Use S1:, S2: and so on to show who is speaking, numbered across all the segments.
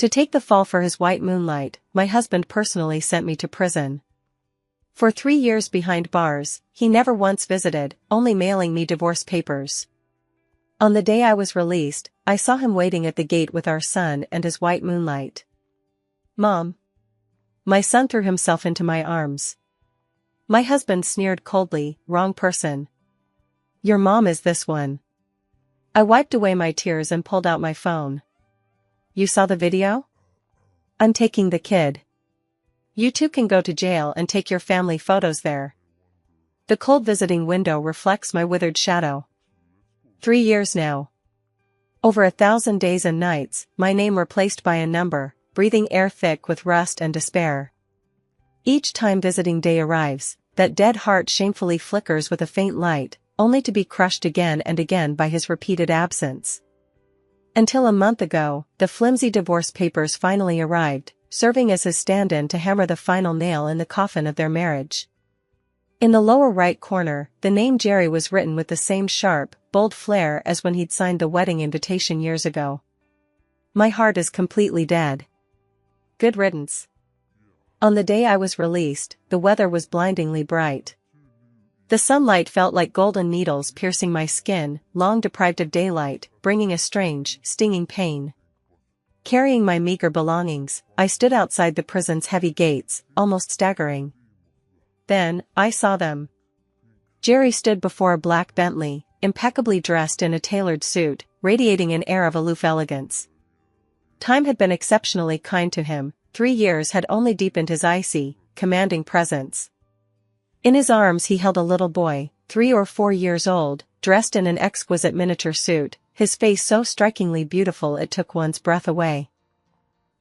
S1: To take the fall for his white moonlight, my husband personally sent me to prison. For 3 years behind bars, he never once visited, only mailing me divorce papers. On the day I was released, I saw him waiting at the gate with our son and his white moonlight. "Mom." My son threw himself into my arms. My husband sneered coldly, "Wrong person. Your mom is this one." I wiped away my tears and pulled out my phone. "You saw the video? I'm taking the kid. You two can go to jail and take your family photos there." The cold visiting window reflects my withered shadow. 3 years now. Over 1,000 days and nights, my name replaced by a number, breathing air thick with rust and despair. Each time visiting day arrives, that dead heart shamefully flickers with a faint light, only to be crushed again and again by his repeated absence. Until a month ago, the flimsy divorce papers finally arrived, serving as his stand-in to hammer the final nail in the coffin of their marriage. In the lower right corner, the name Jerry was written with the same sharp, bold flair as when he'd signed the wedding invitation years ago. My heart is completely dead. Good riddance. On the day I was released, the weather was blindingly bright. The sunlight felt like golden needles piercing my skin, long deprived of daylight, bringing a strange, stinging pain. Carrying my meager belongings, I stood outside the prison's heavy gates, almost staggering. Then, I saw them. Jerry stood before a black Bentley, impeccably dressed in a tailored suit, radiating an air of aloof elegance. Time had been exceptionally kind to him. 3 years had only deepened his icy, commanding presence. In his arms he held a little boy, 3 or 4 years old, dressed in an exquisite miniature suit, his face so strikingly beautiful it took one's breath away.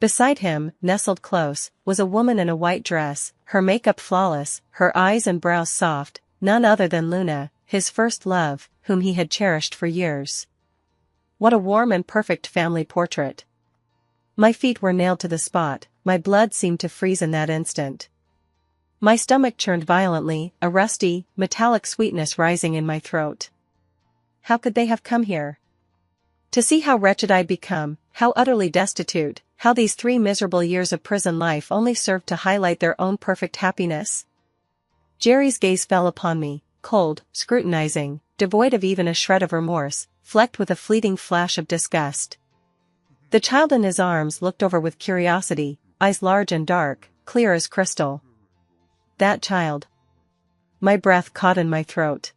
S1: Beside him, nestled close, was a woman in a white dress, her makeup flawless, her eyes and brows soft, none other than Luna, his first love, whom he had cherished for years. What a warm and perfect family portrait. My feet were nailed to the spot, my blood seemed to freeze in that instant. My stomach churned violently, a rusty, metallic sweetness rising in my throat. How could they have come here? To see how wretched I'd become, how utterly destitute, how these 3 miserable years of prison life only served to highlight their own perfect happiness. Jerry's gaze fell upon me, cold, scrutinizing, devoid of even a shred of remorse, flecked with a fleeting flash of disgust. The child in his arms looked over with curiosity, eyes large and dark, clear as crystal. That child. My breath caught in my throat.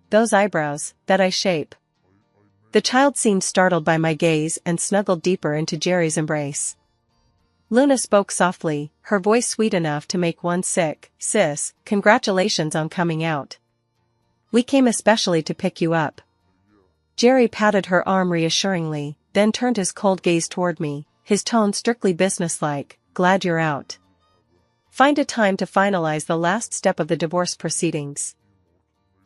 S1: Those eyebrows, that eye shape. The child seemed startled by my gaze and snuggled deeper into Jerry's embrace. Luna spoke softly, her voice sweet enough to make one sick. "Sis, congratulations on coming out. We came especially to pick you up." Jerry patted her arm reassuringly, then turned his cold gaze toward me, his tone strictly businesslike. "Glad you're out. Find a time to finalize the last step of the divorce proceedings."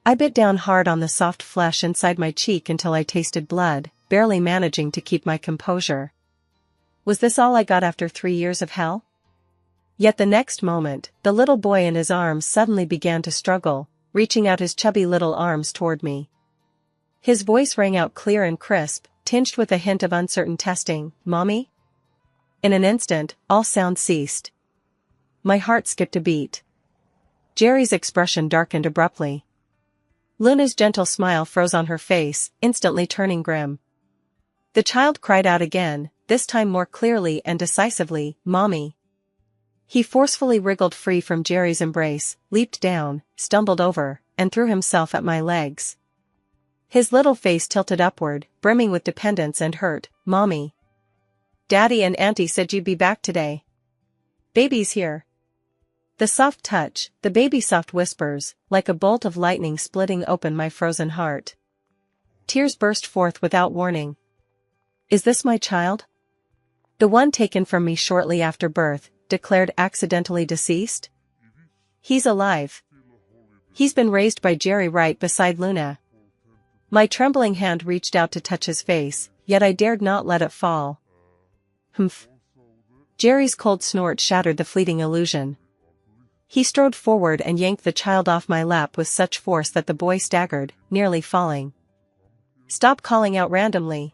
S1: I bit down hard on the soft flesh inside my cheek until I tasted blood, barely managing to keep my composure. Was this all I got after 3 years of hell? Yet the next moment, the little boy in his arms suddenly began to struggle, reaching out his chubby little arms toward me. His voice rang out clear and crisp, tinged with a hint of uncertain testing. "Mommy?" In an instant, all sound ceased. My heart skipped a beat. Jerry's expression darkened abruptly. Luna's gentle smile froze on her face, instantly turning grim. The child cried out again, this time more clearly and decisively, "Mommy." He forcefully wriggled free from Jerry's embrace, leaped down, stumbled over, and threw himself at my legs. His little face tilted upward, brimming with dependence and hurt. "Mommy. Daddy and Auntie said you'd be back today. Baby's here." The soft touch, the baby-soft whispers, like a bolt of lightning splitting open my frozen heart. Tears burst forth without warning. Is this my child? The one taken from me shortly after birth, declared accidentally deceased? He's alive. He's been raised by Jerry right beside Luna. My trembling hand reached out to touch his face, yet I dared not let it fall. Humph. Jerry's cold snort shattered the fleeting illusion. He strode forward and yanked the child off my lap with such force that the boy staggered, nearly falling. "Stop calling out randomly,"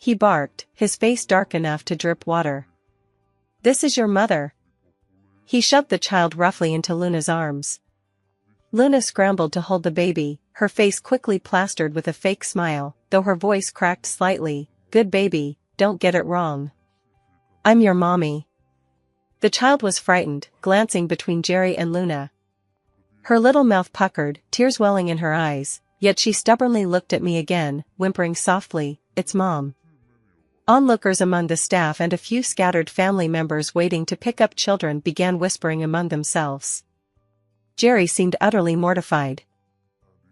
S1: he barked, his face dark enough to drip water. "This is your mother." He shoved the child roughly into Luna's arms. Luna scrambled to hold the baby, her face quickly plastered with a fake smile, though her voice cracked slightly. "Good baby, don't get it wrong. I'm your mommy." The child was frightened, glancing between Jerry and Luna. Her little mouth puckered, tears welling in her eyes, yet she stubbornly looked at me again, whimpering softly, "It's Mom." Onlookers among the staff and a few scattered family members waiting to pick up children began whispering among themselves. Jerry seemed utterly mortified.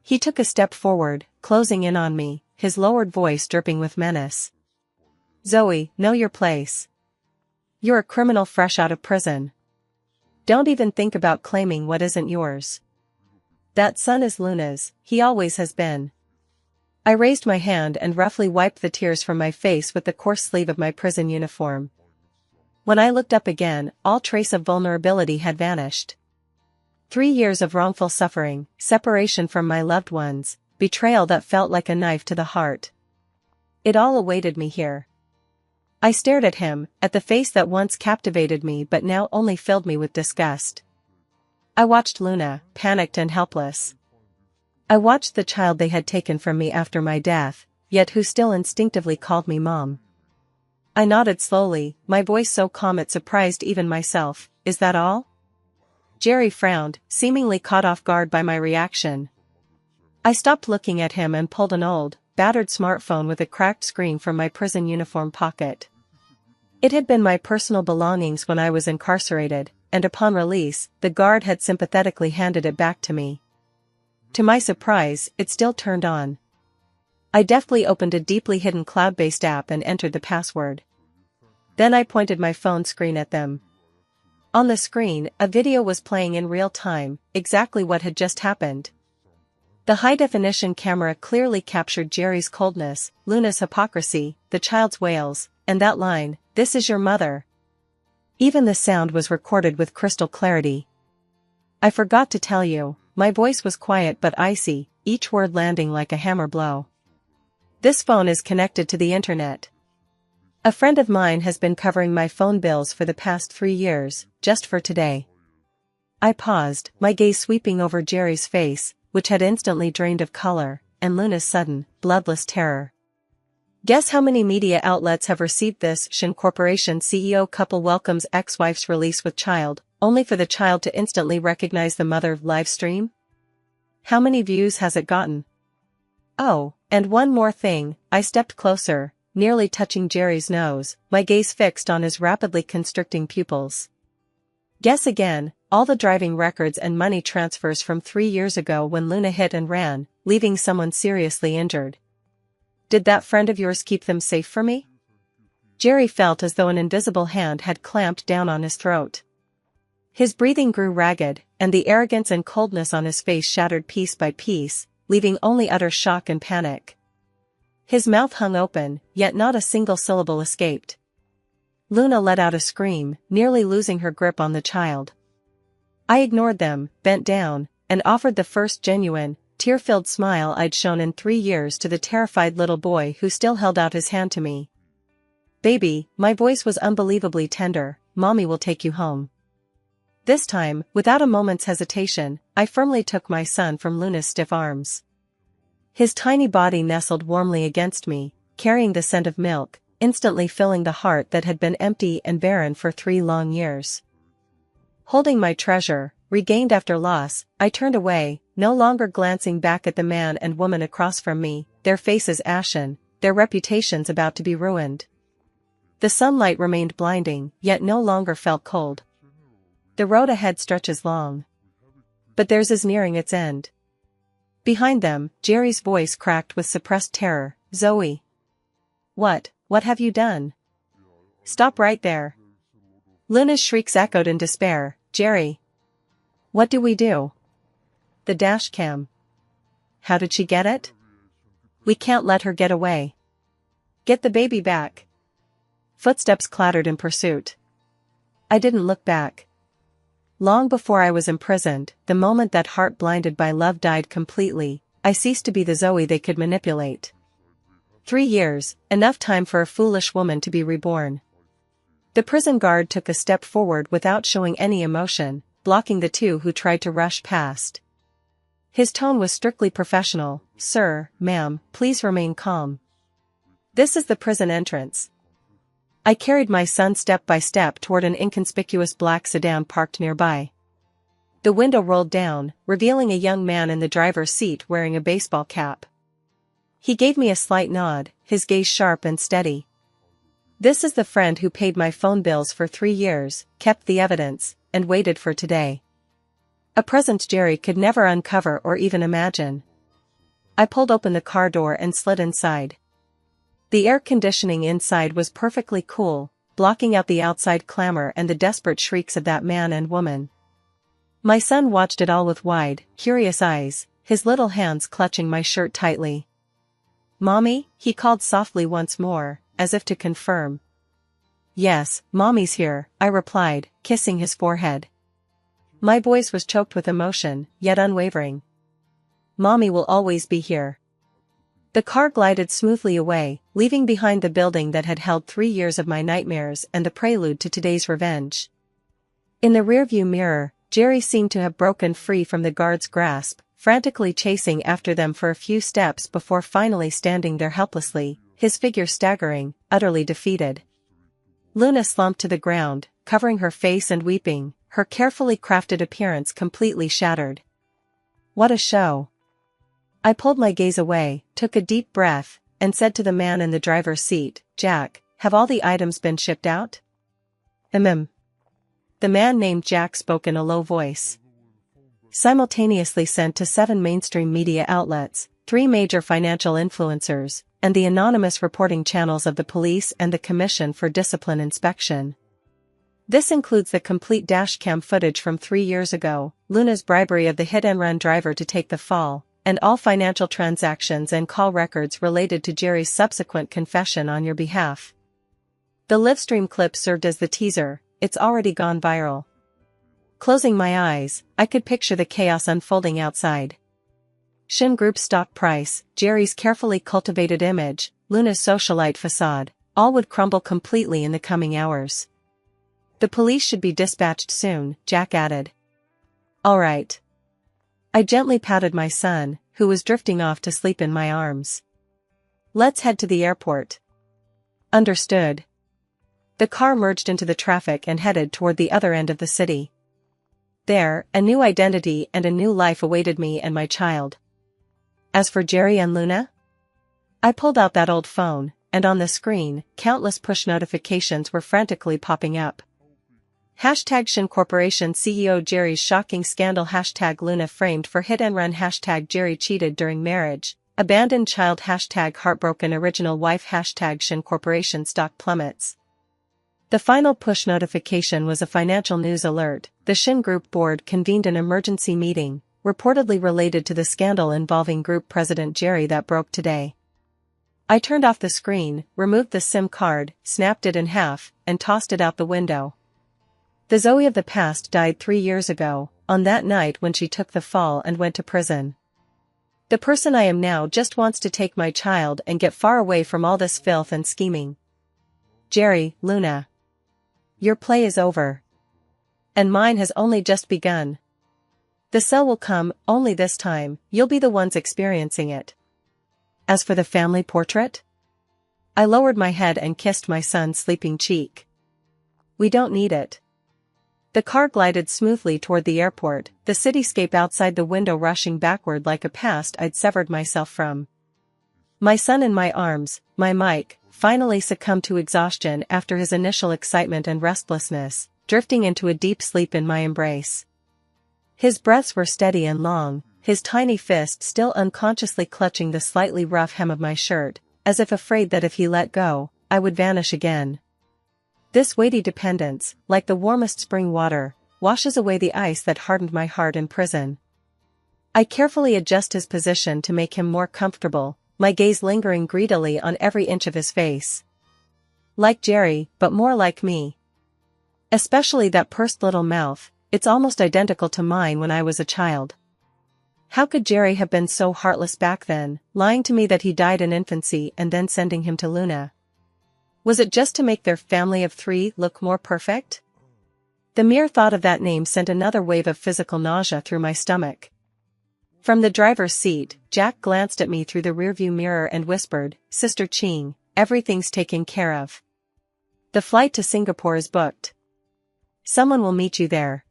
S1: He took a step forward, closing in on me, his lowered voice dripping with menace. "Zoe, know your place. You're a criminal fresh out of prison. Don't even think about claiming what isn't yours. That son is Luna's, he always has been." I raised my hand and roughly wiped the tears from my face with the coarse sleeve of my prison uniform. When I looked up again, all trace of vulnerability had vanished. 3 years of wrongful suffering, separation from my loved ones, betrayal that felt like a knife to the heart. It all awaited me here. I stared at him, at the face that once captivated me but now only filled me with disgust. I watched Luna, panicked and helpless. I watched the child they had taken from me after my death, yet who still instinctively called me Mom. I nodded slowly, my voice so calm it surprised even myself. "Is that all?" Jerry frowned, seemingly caught off guard by my reaction. I stopped looking at him and pulled an old, battered smartphone with a cracked screen from my prison uniform pocket. It had been my personal belongings when I was incarcerated, and upon release, the guard had sympathetically handed it back to me. To my surprise, it still turned on. I deftly opened a deeply hidden cloud-based app and entered the password. Then I pointed my phone screen at them. On the screen, a video was playing in real time, exactly what had just happened. The high-definition camera clearly captured Jerry's coldness, Luna's hypocrisy, the child's wails, and that line, "This is your mother." Even the sound was recorded with crystal clarity. I forgot to tell you, my voice was quiet but icy, each word landing like a hammer blow. "This phone is connected to the internet. A friend of mine has been covering my phone bills for the past 3 years, just for today." I paused, my gaze sweeping over Jerry's face, which had instantly drained of color, and Luna's sudden, bloodless terror. "Guess how many media outlets have received this? Shin Corporation CEO couple welcomes ex-wife's release with child, only for the child to instantly recognize the mother. Live stream? How many views has it gotten? Oh, and one more thing." I stepped closer, nearly touching Jerry's nose, my gaze fixed on his rapidly constricting pupils. "Guess again, all the driving records and money transfers from 3 years ago when Luna hit and ran, leaving someone seriously injured. Did that friend of yours keep them safe for me?" Jerry felt as though an invisible hand had clamped down on his throat. His breathing grew ragged, and the arrogance and coldness on his face shattered piece by piece, leaving only utter shock and panic. His mouth hung open, yet not a single syllable escaped. Luna let out a scream, nearly losing her grip on the child. I ignored them, bent down, and offered the first genuine, tear-filled smile I'd shown in 3 years to the terrified little boy who still held out his hand to me. "Baby," my voice was unbelievably tender, "Mommy will take you home." This time, without a moment's hesitation, I firmly took my son from Luna's stiff arms. His tiny body nestled warmly against me, carrying the scent of milk, instantly filling the heart that had been empty and barren for 3 long years. Holding my treasure, regained after loss, I turned away, no longer glancing back at the man and woman across from me, their faces ashen, their reputations about to be ruined. The sunlight remained blinding, yet no longer felt cold. The road ahead stretches long. But theirs is nearing its end. Behind them, Jerry's voice cracked with suppressed terror, "Zoe. What have you done? Stop right there." Luna's shrieks echoed in despair, "Jerry. What do we do? The dash cam. How did she get it? We can't let her get away. Get the baby back." Footsteps clattered in pursuit. I didn't look back. Long before I was imprisoned, the moment that heart blinded by love died completely, I ceased to be the Zoe they could manipulate. 3 years, enough time for a foolish woman to be reborn. The prison guard took a step forward without showing any emotion, blocking the two who tried to rush past. His tone was strictly professional. "Sir, ma'am, please remain calm. This is the prison entrance." I carried my son step by step toward an inconspicuous black sedan parked nearby. The window rolled down, revealing a young man in the driver's seat wearing a baseball cap. He gave me a slight nod, his gaze sharp and steady. "This is the friend who paid my phone bills for 3 years, kept the evidence, and waited for today. A present Jerry could never uncover or even imagine." I pulled open the car door and slid inside. The air conditioning inside was perfectly cool, blocking out the outside clamor and the desperate shrieks of that man and woman. My son watched it all with wide, curious eyes, his little hands clutching my shirt tightly. "Mommy?" he called softly once more, as if to confirm. "Yes, Mommy's here," I replied, kissing his forehead. My voice was choked with emotion, yet unwavering. "Mommy will always be here." The car glided smoothly away, leaving behind the building that had held 3 years of my nightmares and the prelude to today's revenge. In the rearview mirror, Jerry seemed to have broken free from the guard's grasp, frantically chasing after them for a few steps before finally standing there helplessly, his figure staggering, utterly defeated. Luna slumped to the ground, covering her face and weeping, her carefully crafted appearance completely shattered. What a show! I pulled my gaze away, took a deep breath, and said to the man in the driver's seat, "Jack, have all the items been shipped out?" The man named Jack spoke in a low voice. "Simultaneously sent to 7 mainstream media outlets, 3 major financial influencers, and the anonymous reporting channels of the police and the Commission for Discipline Inspection. This includes the complete dashcam footage from 3 years ago, Luna's bribery of the hit-and-run driver to take the fall, and all financial transactions and call records related to Jerry's subsequent confession on your behalf. The livestream clip served as the teaser, it's already gone viral." Closing my eyes, I could picture the chaos unfolding outside. Shin Group's stock price, Jerry's carefully cultivated image, Luna's socialite facade, all would crumble completely in the coming hours. "The police should be dispatched soon," Jack added. "All right." I gently patted my son, who was drifting off to sleep in my arms. "Let's head to the airport." "Understood." The car merged into the traffic and headed toward the other end of the city. There, a new identity and a new life awaited me and my child. As for Jerry and Luna? I pulled out that old phone, and on the screen, countless push notifications were frantically popping up. Hashtag Shin Corporation CEO Jerry's shocking scandal. Hashtag Luna framed for hit and run. Hashtag Jerry cheated during marriage. Abandoned child. Hashtag heartbroken original wife. Hashtag Shin Corporation stock plummets. The final push notification was a financial news alert. The Shin Group board convened an emergency meeting, reportedly related to the scandal involving Group President Jerry that broke today. I turned off the screen, removed the SIM card, snapped it in half, and tossed it out the window. The Zoe of the past died 3 years ago, on that night when she took the fall and went to prison. The person I am now just wants to take my child and get far away from all this filth and scheming. Jerry, Luna. Your play is over. And mine has only just begun. The cell will come, only this time, you'll be the ones experiencing it. As for the family portrait? I lowered my head and kissed my son's sleeping cheek. We don't need it. The car glided smoothly toward the airport, the cityscape outside the window rushing backward like a past I'd severed myself from. My son in my arms, my Mike, finally succumbed to exhaustion after his initial excitement and restlessness, drifting into a deep sleep in my embrace. His breaths were steady and long, his tiny fist still unconsciously clutching the slightly rough hem of my shirt, as if afraid that if he let go, I would vanish again. This weighty dependence, like the warmest spring water, washes away the ice that hardened my heart in prison. I carefully adjust his position to make him more comfortable, my gaze lingering greedily on every inch of his face. Like Jerry, but more like me. Especially that pursed little mouth, it's almost identical to mine when I was a child. How could Jerry have been so heartless back then, lying to me that he died in infancy and then sending him to Luna? Was it just to make their family of 3 look more perfect? The mere thought of that name sent another wave of physical nausea through my stomach. From the driver's seat, Jack glanced at me through the rearview mirror and whispered, "Sister Ching, everything's taken care of. The flight to Singapore is booked. Someone will meet you there.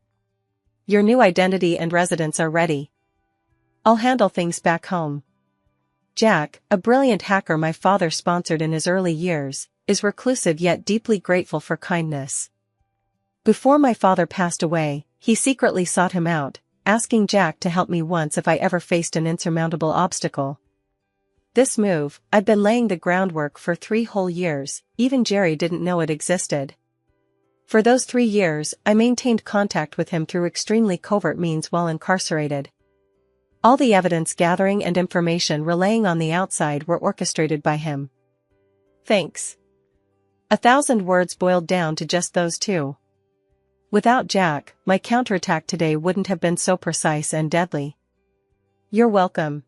S1: Your new identity and residence are ready. I'll handle things back home." Jack, a brilliant hacker my father sponsored in his early years, is reclusive yet deeply grateful for kindness. Before my father passed away, he secretly sought him out, asking Jack to help me once if I ever faced an insurmountable obstacle. This move, I'd been laying the groundwork for 3 whole years, even Jerry didn't know it existed. For those 3 years, I maintained contact with him through extremely covert means while incarcerated. All the evidence gathering and information relaying on the outside were orchestrated by him. Thanks. 1,000 words boiled down to just those 2. Without Jack, my counterattack today wouldn't have been so precise and deadly. You're welcome.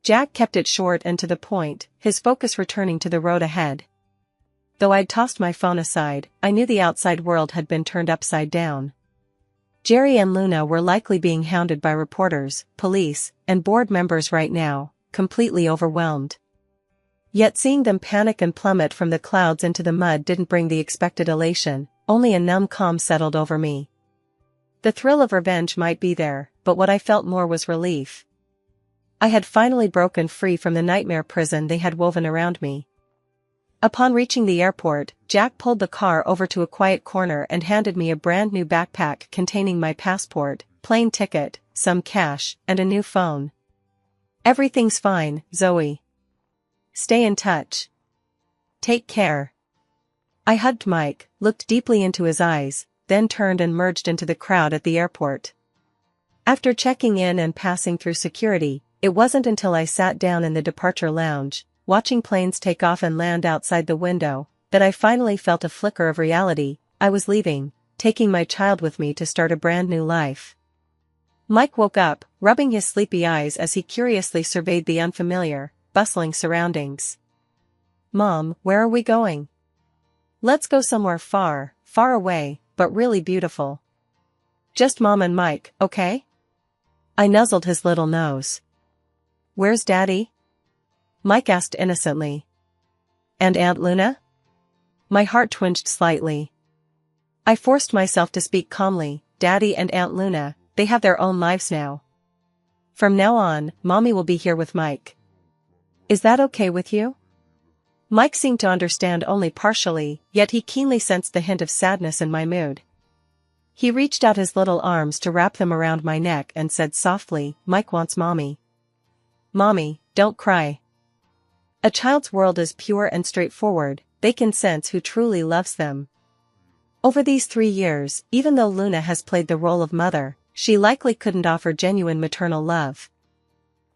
S1: Jack kept it short and to the point, his focus returning to the road ahead. Though I'd tossed my phone aside, I knew the outside world had been turned upside down. Jerry and Luna were likely being hounded by reporters, police, and board members right now, completely overwhelmed. Yet seeing them panic and plummet from the clouds into the mud didn't bring the expected elation, only a numb calm settled over me. The thrill of revenge might be there, but what I felt more was relief. I had finally broken free from the nightmare prison they had woven around me. Upon reaching the airport, Jack pulled the car over to a quiet corner and handed me a brand new backpack containing my passport, plane ticket, some cash, and a new phone. Everything's fine, Zoe. Stay in touch. Take care. I hugged Mike, looked deeply into his eyes, then turned and merged into the crowd at the airport. After checking in and passing through security, it wasn't until I sat down in the departure lounge, watching planes take off and land outside the window, that I finally felt a flicker of reality. I was leaving, taking my child with me to start a brand new life. Mike woke up, rubbing his sleepy eyes as he curiously surveyed the unfamiliar, bustling surroundings. Mom, where are we going? Let's go somewhere far, far away, but really beautiful. Just Mom and Mike, okay? I nuzzled his little nose. Where's Daddy? Mike asked innocently. And Aunt Luna? My heart twinged slightly. I forced myself to speak calmly. Daddy and Aunt Luna, they have their own lives now. From now on, Mommy will be here with Mike. Is that okay with you? Mike seemed to understand only partially, yet he keenly sensed the hint of sadness in my mood. He reached out his little arms to wrap them around my neck and said softly, Mike wants Mommy. Mommy, don't cry. A child's world is pure and straightforward, they can sense who truly loves them. Over these 3 years, even though Luna has played the role of mother, she likely couldn't offer genuine maternal love.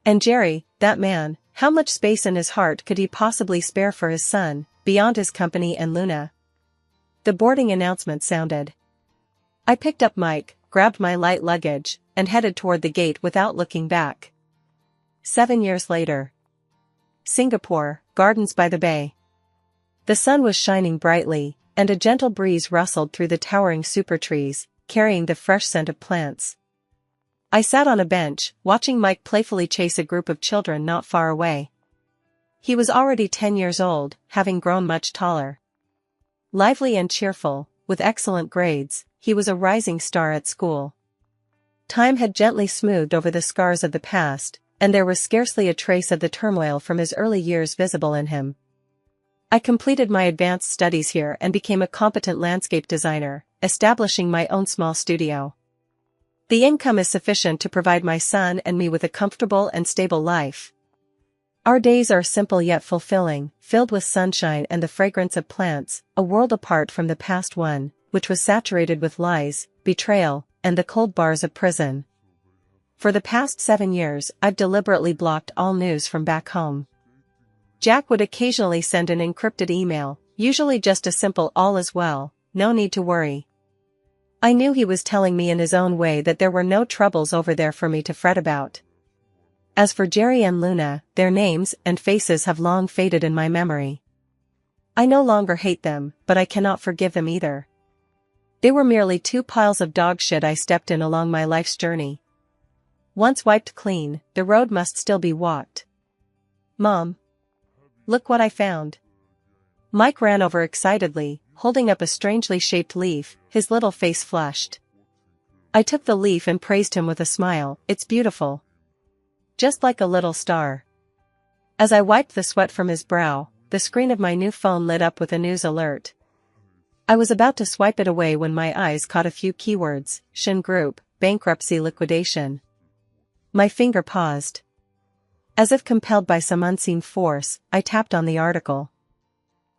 S1: And Jerry, that man, how much space in his heart could he possibly spare for his son, beyond his company and Luna? The boarding announcement sounded. I picked up Mike, grabbed my light luggage, and headed toward the gate without looking back. 7 years later. Singapore, Gardens by the Bay. The sun was shining brightly, and a gentle breeze rustled through the towering super trees, carrying the fresh scent of plants. I sat on a bench, watching Mike playfully chase a group of children not far away. He was already 10 years old, having grown much taller. Lively and cheerful, with excellent grades, he was a rising star at school. Time had gently smoothed over the scars of the past, and there was scarcely a trace of the turmoil from his early years visible in him. I completed my advanced studies here and became a competent landscape designer, establishing my own small studio. The income is sufficient to provide my son and me with a comfortable and stable life. Our days are simple yet fulfilling, filled with sunshine and the fragrance of plants, a world apart from the past one, which was saturated with lies, betrayal, and the cold bars of prison. For the past 7 years, I've deliberately blocked all news from back home. Jack would occasionally send an encrypted email, usually just a simple all is well, no need to worry. I knew he was telling me in his own way that there were no troubles over there for me to fret about. As for Jerry and Luna, their names and faces have long faded in my memory. I no longer hate them, but I cannot forgive them either. They were merely two piles of dog shit I stepped in along my life's journey. Once wiped clean, the road must still be walked. Mom. Look what I found. Mike ran over excitedly, holding up a strangely shaped leaf, his little face flushed. I took the leaf and praised him with a smile. It's beautiful. Just like a little star. As I wiped the sweat from his brow, the screen of my new phone lit up with a news alert. I was about to swipe it away when my eyes caught a few keywords: Shin Group, bankruptcy, liquidation. My finger paused. As if compelled by some unseen force, I tapped on the article.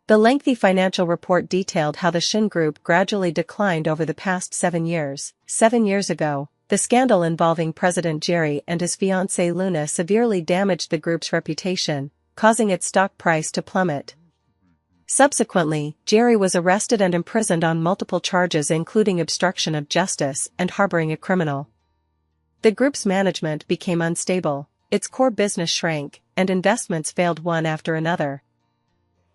S1: The lengthy financial report detailed how the Shin Group gradually declined over the past 7 years. 7 years ago, the scandal involving President Jerry and his fiancée Luna severely damaged the group's reputation, causing its stock price to plummet. Subsequently, Jerry was arrested and imprisoned on multiple charges including obstruction of justice and harboring a criminal. The group's management became unstable, its core business shrank, and investments failed one after another.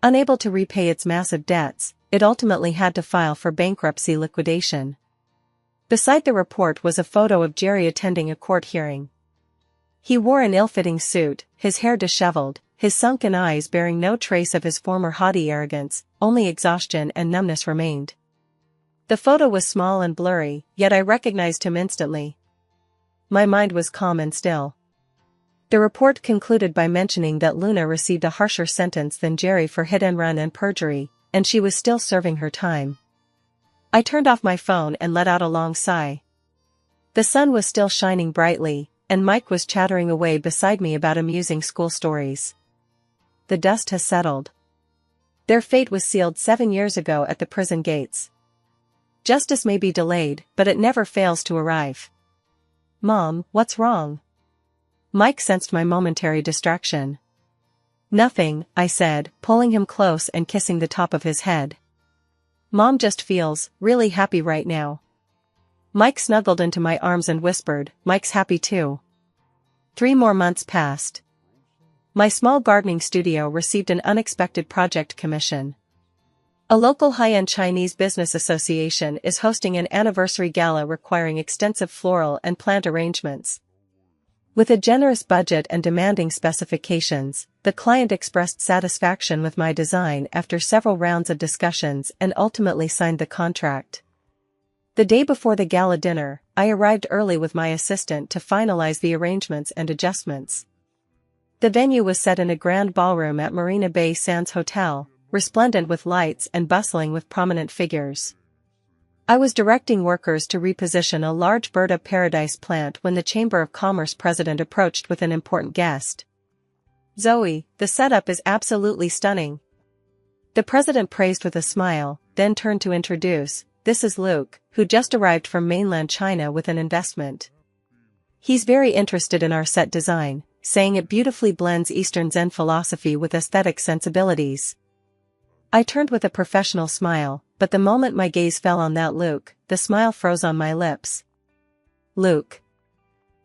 S1: Unable to repay its massive debts, it ultimately had to file for bankruptcy liquidation. Beside the report was a photo of Jerry attending a court hearing. He wore an ill-fitting suit, his hair disheveled, his sunken eyes bearing no trace of his former haughty arrogance, only exhaustion and numbness remained. The photo was small and blurry, yet I recognized him instantly. My mind was calm and still. The report concluded by mentioning that Luna received a harsher sentence than Jerry for hit-and-run and perjury, and she was still serving her time. I turned off my phone and let out a long sigh. The sun was still shining brightly, and Mike was chattering away beside me about amusing school stories. The dust has settled. Their fate was sealed 7 years ago at the prison gates. Justice may be delayed, but it never fails to arrive. Mom, what's wrong? Mike sensed my momentary distraction. Nothing, I said, pulling him close and kissing the top of his head. Mom just feels really happy right now. Mike snuggled into my arms and whispered, Mike's happy too. 3 more months passed. My small gardening studio received an unexpected project commission. A local high-end Chinese business association is hosting an anniversary gala requiring extensive floral and plant arrangements. With a generous budget and demanding specifications, the client expressed satisfaction with my design after several rounds of discussions and ultimately signed the contract. The day before the gala dinner, I arrived early with my assistant to finalize the arrangements and adjustments. The venue was set in a grand ballroom at Marina Bay Sands Hotel, resplendent with lights and bustling with prominent figures. I was directing workers to reposition a large bird of paradise plant when the Chamber of Commerce president approached with an important guest. Zoe, the setup is absolutely stunning. The president praised with a smile, then turned to introduce, this is Luke, who just arrived from mainland China with an investment. He's very interested in our set design, saying it beautifully blends Eastern Zen philosophy with aesthetic sensibilities. I turned with a professional smile, but the moment my gaze fell on that Luke, the smile froze on my lips. Luke.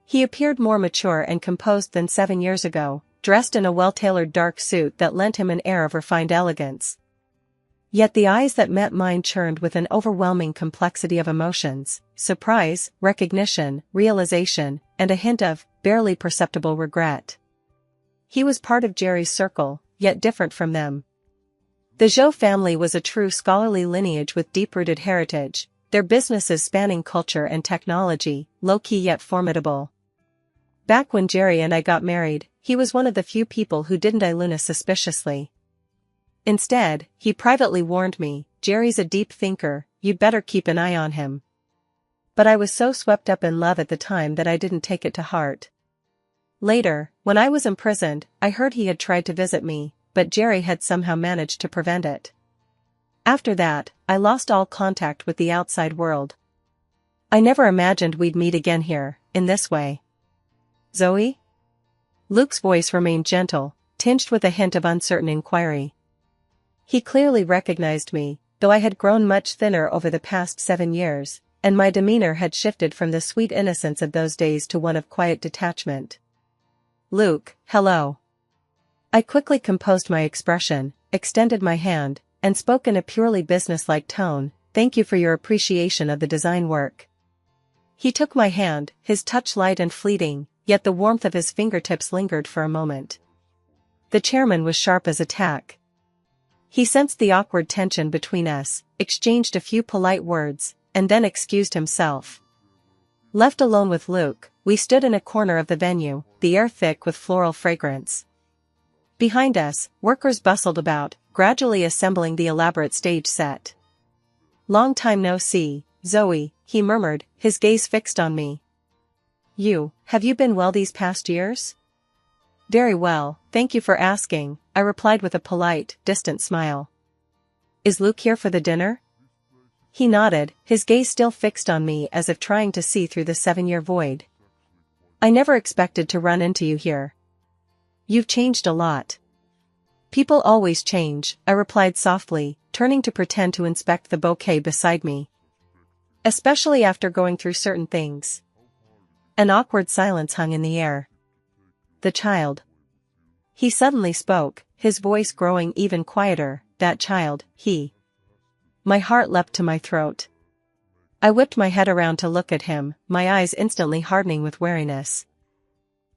S1: He appeared more mature and composed than 7 years ago, dressed in a well-tailored dark suit that lent him an air of refined elegance. Yet the eyes that met mine churned with an overwhelming complexity of emotions: surprise, recognition, realization, and a hint of, barely perceptible regret. He was part of Jerry's circle, yet different from them. The Zhou family was a true scholarly lineage with deep-rooted heritage, their businesses spanning culture and technology, low-key yet formidable. Back when Jerry and I got married, he was one of the few people who didn't eye Luna suspiciously. Instead, he privately warned me, Jerry's a deep thinker, you'd better keep an eye on him. But I was so swept up in love at the time that I didn't take it to heart. Later, when I was imprisoned, I heard he had tried to visit me, but Jerry had somehow managed to prevent it. After that, I lost all contact with the outside world. I never imagined we'd meet again here, in this way. Zoe? Luke's voice remained gentle, tinged with a hint of uncertain inquiry. He clearly recognized me, though I had grown much thinner over the past 7 years, and my demeanor had shifted from the sweet innocence of those days to one of quiet detachment. Luke, hello. I quickly composed my expression, extended my hand, and spoke in a purely businesslike tone, thank you for your appreciation of the design work. He took my hand, his touch light and fleeting, yet the warmth of his fingertips lingered for a moment. The chairman was sharp as a tack. He sensed the awkward tension between us, exchanged a few polite words, and then excused himself. Left alone with Luke, we stood in a corner of the venue, the air thick with floral fragrance. Behind us, workers bustled about, gradually assembling the elaborate stage set. Long time no see, Zoe, he murmured, his gaze fixed on me. Have you been well these past years? Very well, thank you for asking, I replied with a polite, distant smile. Is Luke here for the dinner? He nodded, his gaze still fixed on me as if trying to see through the 7-year void. I never expected to run into you here. You've changed a lot. People always change, I replied softly, turning to pretend to inspect the bouquet beside me. Especially after going through certain things. An awkward silence hung in the air. The child. He suddenly spoke, his voice growing even quieter, that child, he. My heart leapt to my throat. I whipped my head around to look at him, my eyes instantly hardening with wariness.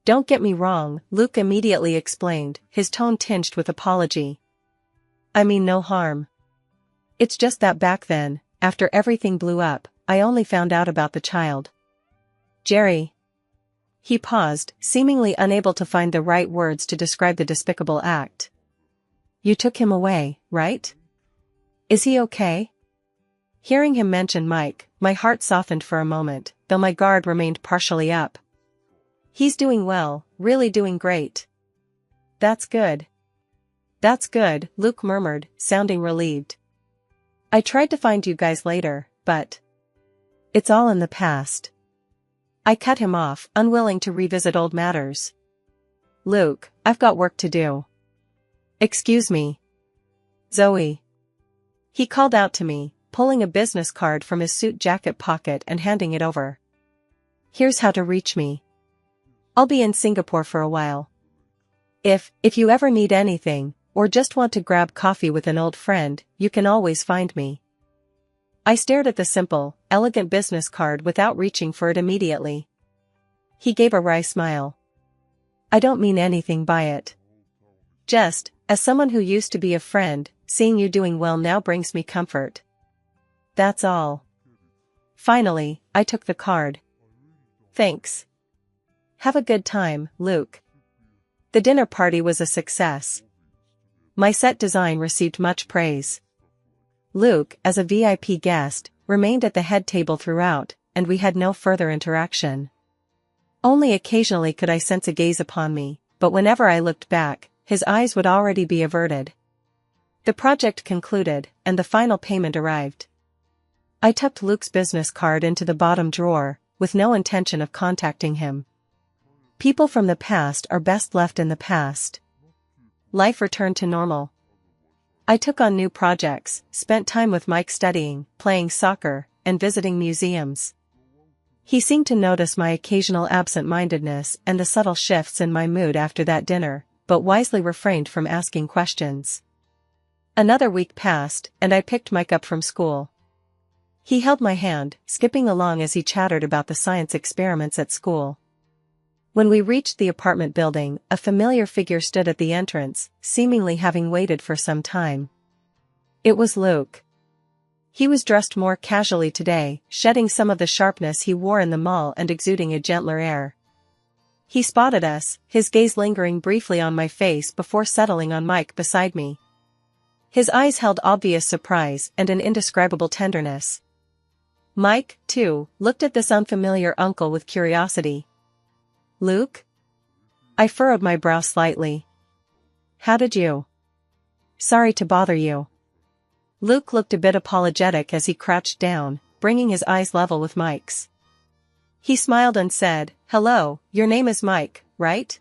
S1: Don't get me wrong, Luke immediately explained, his tone tinged with apology. I mean no harm. It's just that back then, after everything blew up, I only found out about the child. Jerry. He paused, seemingly unable to find the right words to describe the despicable act. You took him away, right? Is he okay? Hearing him mention Mike, my heart softened for a moment, though my guard remained partially up. He's doing well, really doing great. That's good. That's good, Luke murmured, sounding relieved. I tried to find you guys later, but it's all in the past. I cut him off, unwilling to revisit old matters. Luke, I've got work to do. Excuse me. Zoe. He called out to me, pulling a business card from his suit jacket pocket and handing it over. Here's how to reach me. I'll be in Singapore for a while. If you ever need anything, or just want to grab coffee with an old friend, you can always find me. I stared at the simple, elegant business card without reaching for it immediately. He gave a wry smile. I don't mean anything by it. Just, as someone who used to be a friend, seeing you doing well now brings me comfort. That's all. Finally, I took the card. Thanks. Have a good time, Luke. The dinner party was a success. My set design received much praise. Luke, as a VIP guest, remained at the head table throughout, and we had no further interaction. Only occasionally could I sense a gaze upon me, but whenever I looked back, his eyes would already be averted. The project concluded, and the final payment arrived. I tucked Luke's business card into the bottom drawer, with no intention of contacting him. People from the past are best left in the past. Life returned to normal. I took on new projects, spent time with Mike studying, playing soccer, and visiting museums. He seemed to notice my occasional absent-mindedness and the subtle shifts in my mood after that dinner, but wisely refrained from asking questions. Another week passed, and I picked Mike up from school. He held my hand, skipping along as he chattered about the science experiments at school. When we reached the apartment building, a familiar figure stood at the entrance, seemingly having waited for some time. It was Luke. He was dressed more casually today, shedding some of the sharpness he wore in the mall and exuding a gentler air. He spotted us, his gaze lingering briefly on my face before settling on Mike beside me. His eyes held obvious surprise and an indescribable tenderness. Mike, too, looked at this unfamiliar uncle with curiosity. Luke? I furrowed my brow slightly. How did you? Sorry to bother you. Luke looked a bit apologetic as he crouched down, bringing his eyes level with Mike's. He smiled and said, Hello, your name is Mike, right?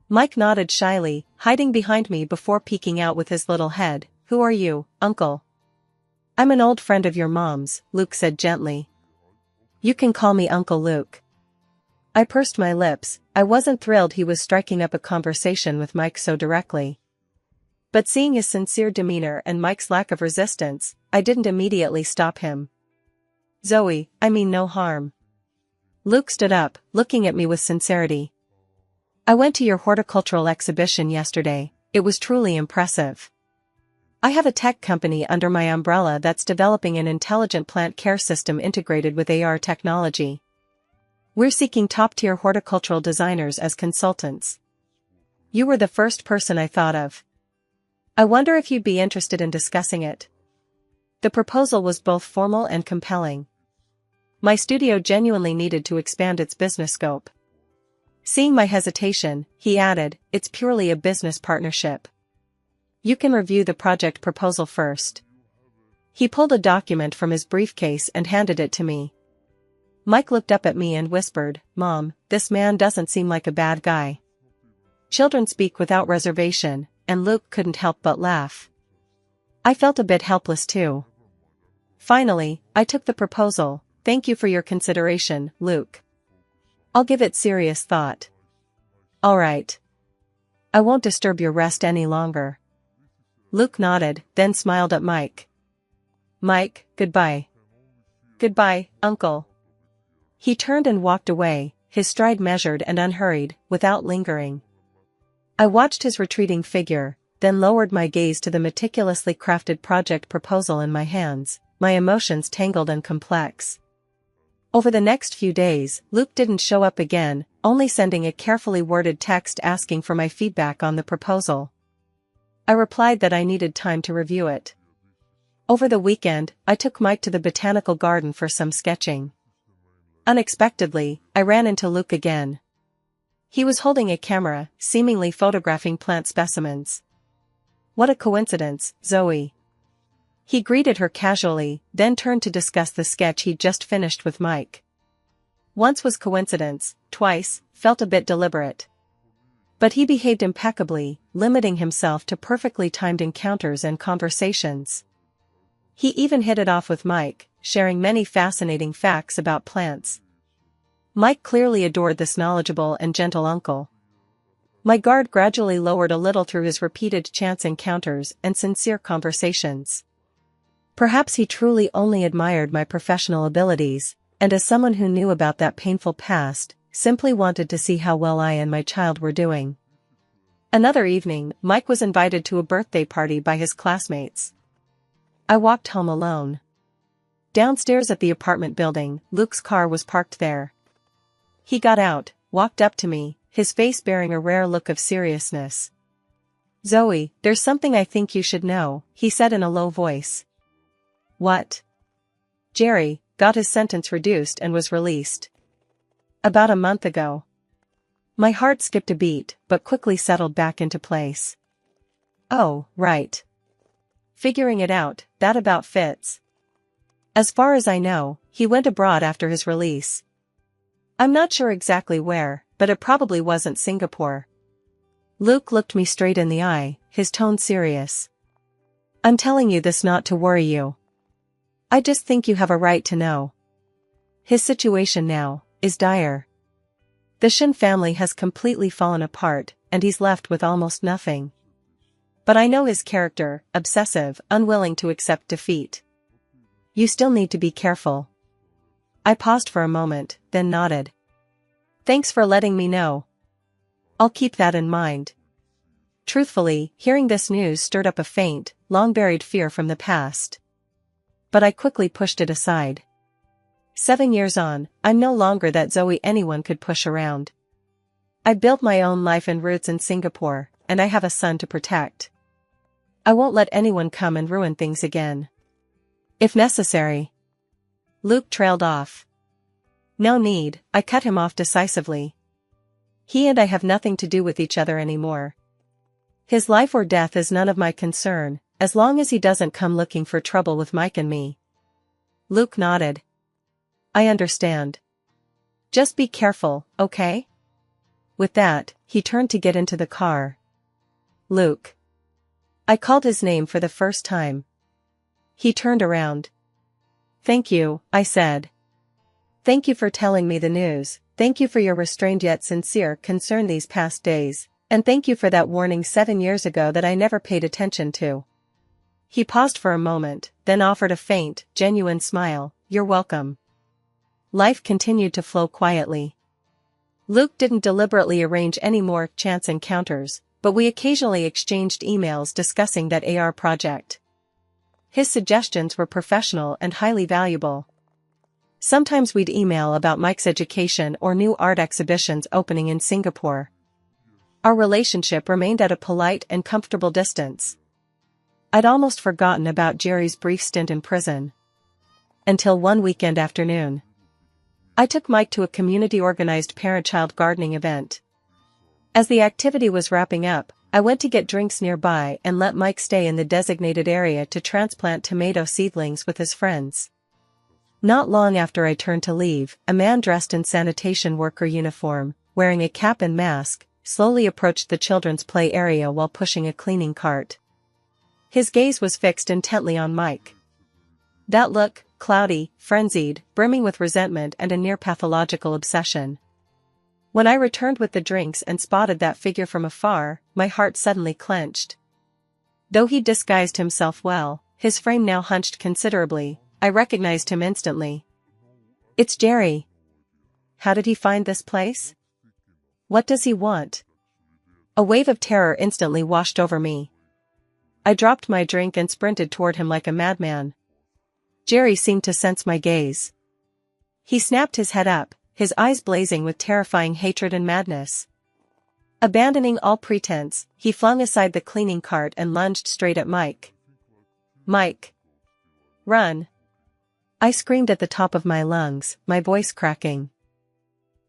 S1: Mike nodded shyly, hiding behind me before peeking out with his little head. Who are you, uncle? I'm an old friend of your mom's, Luke said gently. You can call me Uncle Luke. I pursed my lips. I wasn't thrilled he was striking up a conversation with Mike so directly. But seeing his sincere demeanor and Mike's lack of resistance, I didn't immediately stop him. Zoe, I mean no harm. Luke stood up, looking at me with sincerity. I went to your horticultural exhibition yesterday. It was truly impressive. I have a tech company under my umbrella that's developing an intelligent plant care system integrated with AR technology. We're seeking top-tier horticultural designers as consultants. You were the first person I thought of. I wonder if you'd be interested in discussing it. The proposal was both formal and compelling. My studio genuinely needed to expand its business scope. Seeing my hesitation, he added, it's purely a business partnership. You can review the project proposal first. He pulled a document from his briefcase and handed it to me. Mike looked up at me and whispered, Mom, this man doesn't seem like a bad guy. Children speak without reservation, and Luke couldn't help but laugh. I felt a bit helpless too. Finally, I took the proposal. Thank you for your consideration, Luke. I'll give it serious thought. All right. I won't disturb your rest any longer. Luke nodded, then smiled at Mike. Mike, goodbye. Goodbye, Uncle. He turned and walked away, his stride measured and unhurried, without lingering. I watched his retreating figure, then lowered my gaze to the meticulously crafted project proposal in my hands, my emotions tangled and complex. Over the next few days, Luke didn't show up again, only sending a carefully worded text asking for my feedback on the proposal. I replied that I needed time to review it. Over the weekend, I took Mike to the botanical garden for some sketching. Unexpectedly, I ran into Luke again. He was holding a camera, seemingly photographing plant specimens. What a coincidence, Zoe. He greeted her casually, then turned to discuss the sketch he'd just finished with Mike. Once was coincidence, twice, felt a bit deliberate. But he behaved impeccably, limiting himself to perfectly timed encounters and conversations. He even hit it off with Mike, sharing many fascinating facts about plants. Mike clearly adored this knowledgeable and gentle uncle. My guard gradually lowered a little through his repeated chance encounters and sincere conversations. Perhaps he truly only admired my professional abilities, and as someone who knew about that painful past, simply wanted to see how well I and my child were doing. Another evening, Mike was invited to a birthday party by his classmates. I walked home alone. Downstairs at the apartment building, Luke's car was parked there. He got out, walked up to me, his face bearing a rare look of seriousness. Zoe, there's something I think you should know, he said in a low voice. What? Jerry got his sentence reduced and was released. About a month ago. My heart skipped a beat, but quickly settled back into place. Oh, right. Figuring it out, that about fits. As far as I know, he went abroad after his release. I'm not sure exactly where, but it probably wasn't Singapore. Luke looked me straight in the eye, his tone serious. I'm telling you this not to worry you. I just think you have a right to know. His situation now is dire. The Shin family has completely fallen apart, and he's left with almost nothing. But I know his character, obsessive, unwilling to accept defeat. You still need to be careful. I paused for a moment, then nodded. Thanks for letting me know. I'll keep that in mind. Truthfully, hearing this news stirred up a faint, long-buried fear from the past. But I quickly pushed it aside. 7 years on, I'm no longer that Zoe anyone could push around. I built my own life and roots in Singapore, and I have a son to protect. I won't let anyone come and ruin things again. If necessary. Luke trailed off. No need, I cut him off decisively. He and I have nothing to do with each other anymore. His life or death is none of my concern, as long as he doesn't come looking for trouble with Mike and me. Luke nodded. I understand. Just be careful, okay? With that, he turned to get into the car. Luke. I called his name for the first time. He turned around. Thank you, I said. Thank you for telling me the news, Thank you for your restrained yet sincere concern these past days, and thank you for that warning 7 years ago that I never paid attention to." He paused for a moment, then offered a faint, genuine smile. "You're welcome." Life continued to flow quietly. Luke didn't deliberately arrange any more chance encounters, but we occasionally exchanged emails discussing that AR project. His suggestions were professional and highly valuable. Sometimes we'd email about Mike's education or new art exhibitions opening in Singapore. Our relationship remained at a polite and comfortable distance. I'd almost forgotten about Jerry's brief stint in prison. Until one weekend afternoon. I took Mike to a community-organized parent-child gardening event. As the activity was wrapping up, I went to get drinks nearby and let Mike stay in the designated area to transplant tomato seedlings with his friends. Not long after I turned to leave, a man dressed in sanitation worker uniform, wearing a cap and mask, slowly approached the children's play area while pushing a cleaning cart. His gaze was fixed intently on Mike. That look, cloudy, frenzied, brimming with resentment and a near-pathological obsession. When I returned with the drinks and spotted that figure from afar, my heart suddenly clenched. Though he disguised himself well, his frame now hunched considerably. I recognized him instantly. "It's Jerry. How did he find this place? What does he want?" A wave of terror instantly washed over me. I dropped my drink and sprinted toward him like a madman. Jerry seemed to sense my gaze. He snapped his head up, his eyes blazing with terrifying hatred and madness. Abandoning all pretense, he flung aside the cleaning cart and lunged straight at Mike. "Mike! Run!" I screamed at the top of my lungs, my voice cracking.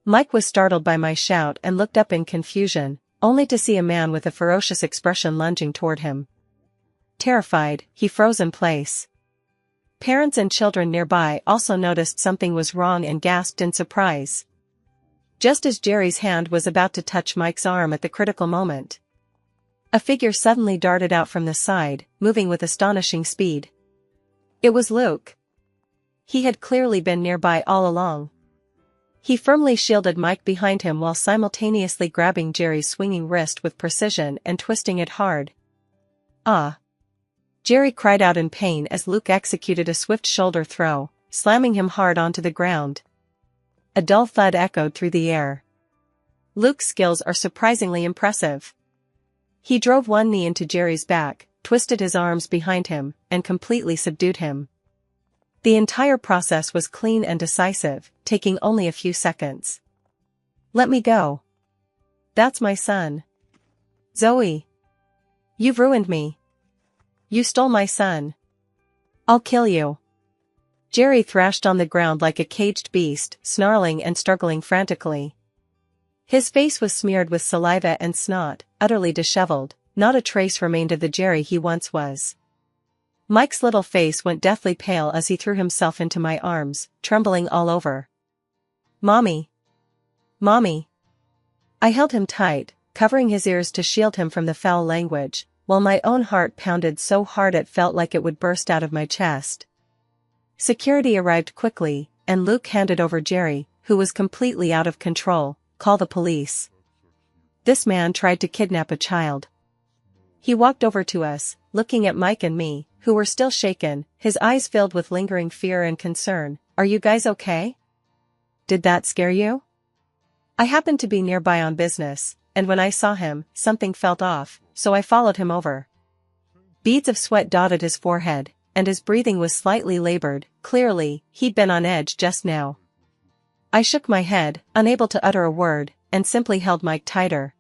S1: Mike was startled by my shout and looked up in confusion, only to see a man with a ferocious expression lunging toward him. Terrified, he froze in place. Parents and children nearby also noticed something was wrong and gasped in surprise. Just as Jerry's hand was about to touch Mike's arm at the critical moment, a figure suddenly darted out from the side, moving with astonishing speed. It was Luke. He had clearly been nearby all along. He firmly shielded Mike behind him while simultaneously grabbing Jerry's swinging wrist with precision and twisting it hard. "Ah!" Jerry cried out in pain as Luke executed a swift shoulder throw, slamming him hard onto the ground. A dull thud echoed through the air. Luke's skills are surprisingly impressive. He drove one knee into Jerry's back, twisted his arms behind him, and completely subdued him. The entire process was clean and decisive, taking only a few seconds. "Let me go. That's my son. Zoe. You've ruined me. You stole my son. I'll kill you." Jerry thrashed on the ground like a caged beast, snarling and struggling frantically. His face was smeared with saliva and snot, utterly disheveled, not a trace remained of the Jerry he once was. Mike's little face went deathly pale as he threw himself into my arms, trembling all over. "Mommy! Mommy!" I held him tight, covering his ears to shield him from the foul language, while my own heart pounded so hard it felt like it would burst out of my chest. Security arrived quickly, and Luke handed over Jerry, who was completely out of control. "Call the police. This man tried to kidnap a child." He walked over to us, looking at Mike and me, who were still shaken, his eyes filled with lingering fear and concern. "Are you guys okay? Did that scare you?" I happened to be nearby on business, and when I saw him, something felt off, so I followed him over. Beads of sweat dotted his forehead, and his breathing was slightly labored. Clearly, he'd been on edge just now. I shook my head, unable to utter a word, and simply held Mike tighter.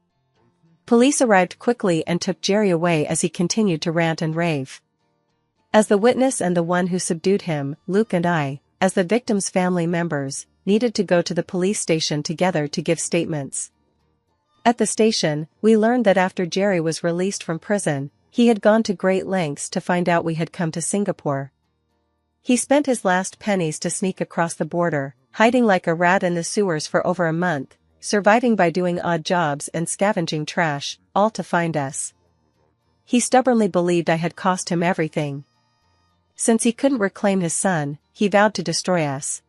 S1: Police arrived quickly and took Jerry away as he continued to rant and rave. As the witness and the one who subdued him, Luke and I, as the victim's family members, needed to go to the police station together to give statements. At the station, we learned that after Jerry was released from prison, he had gone to great lengths to find out we had come to Singapore. He spent his last pennies to sneak across the border, hiding like a rat in the sewers for over a month, surviving by doing odd jobs and scavenging trash, all to find us. He stubbornly believed I had cost him everything. Since he couldn't reclaim his son, he vowed to destroy us.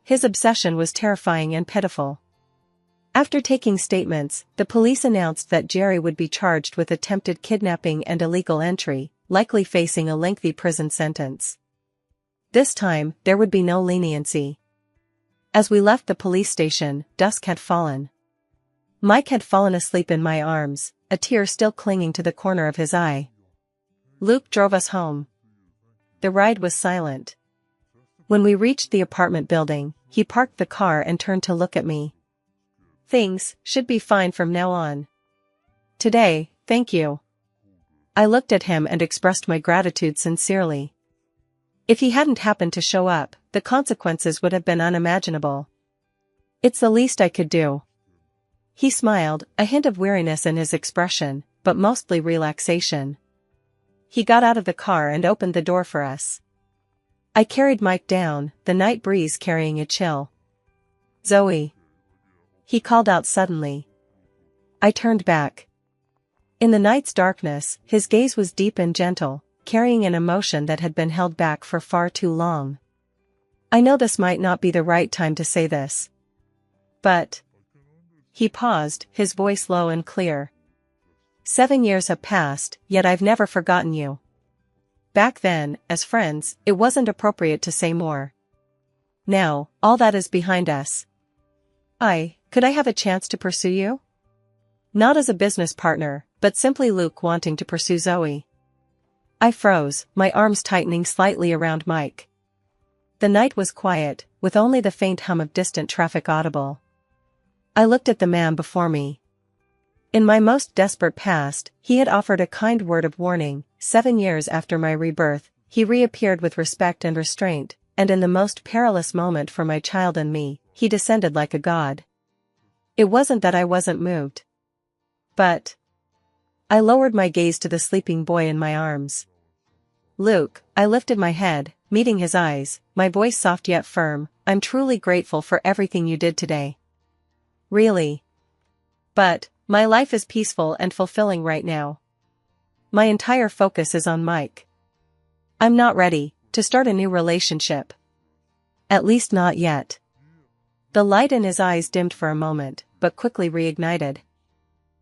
S1: His obsession was terrifying and pitiful. After taking statements, the police announced that Jerry would be charged with attempted kidnapping and illegal entry, likely facing a lengthy prison sentence. This time, there would be no leniency. As we left the police station, dusk had fallen. Mike had fallen asleep in my arms, a tear still clinging to the corner of his eye. Luke drove us home. The ride was silent. When we reached the apartment building, he parked the car and turned to look at me. "Things should be fine from now on. Today, thank you." I looked at him and expressed my gratitude sincerely. If he hadn't happened to show up, the consequences would have been unimaginable. "It's the least I could do." He smiled, a hint of weariness in his expression, but mostly relaxation. He got out of the car and opened the door for us. I carried Mike down, the night breeze carrying a chill. "Zoe." He called out suddenly. I turned back. In the night's darkness, his gaze was deep and gentle, carrying an emotion that had been held back for far too long. "I know this might not be the right time to say this. But..." He paused, his voice low and clear. "7 years have passed, yet I've never forgotten you. Back then, as friends, it wasn't appropriate to say more. Now, all that is behind us. Could I have a chance to pursue you? Not as a business partner, but simply Luke wanting to pursue Zoe." I froze, my arms tightening slightly around Mike. The night was quiet, with only the faint hum of distant traffic audible. I looked at the man before me. In my most desperate past, he had offered a kind word of warning. 7 years after my rebirth, he reappeared with respect and restraint, and in the most perilous moment for my child and me, he descended like a god. It wasn't that I wasn't moved. But... I lowered my gaze to the sleeping boy in my arms. "Luke," I lifted my head, meeting his eyes, my voice soft yet firm, "I'm truly grateful for everything you did today. Really. But, my life is peaceful and fulfilling right now. My entire focus is on Mike. I'm not ready to start a new relationship. At least not yet." The light in his eyes dimmed for a moment, but quickly reignited.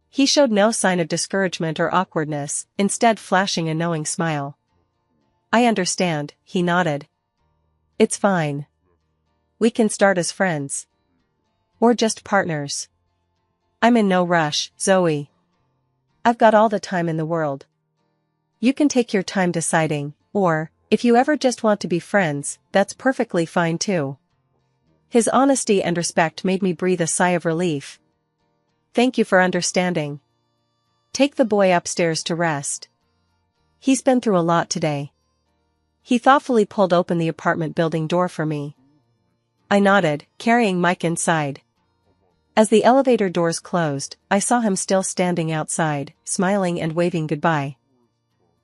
S1: He showed no sign of discouragement or awkwardness, instead flashing a knowing smile. "I understand," he nodded. "It's fine. We can start as friends. Or just partners. I'm in no rush, Zoe. I've got all the time in the world. You can take your time deciding, or, if you ever just want to be friends, that's perfectly fine too." His honesty and respect made me breathe a sigh of relief. "Thank you for understanding. Take the boy upstairs to rest. He's been through a lot today." He thoughtfully pulled open the apartment building door for me. I nodded, carrying Mike inside. As the elevator doors closed, I saw him still standing outside, smiling and waving goodbye.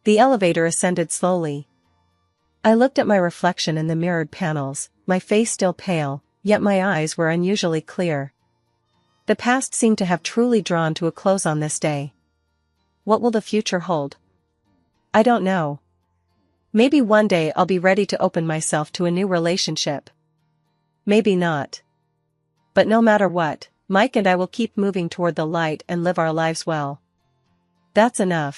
S1: The elevator ascended slowly. I looked at my reflection in the mirrored panels, my face still pale, yet my eyes were unusually clear. The past seemed to have truly drawn to a close on this day. What will the future hold? I don't know. Maybe one day I'll be ready to open myself to a new relationship. Maybe not. But no matter what, Mike and I will keep moving toward the light and live our lives well. That's enough.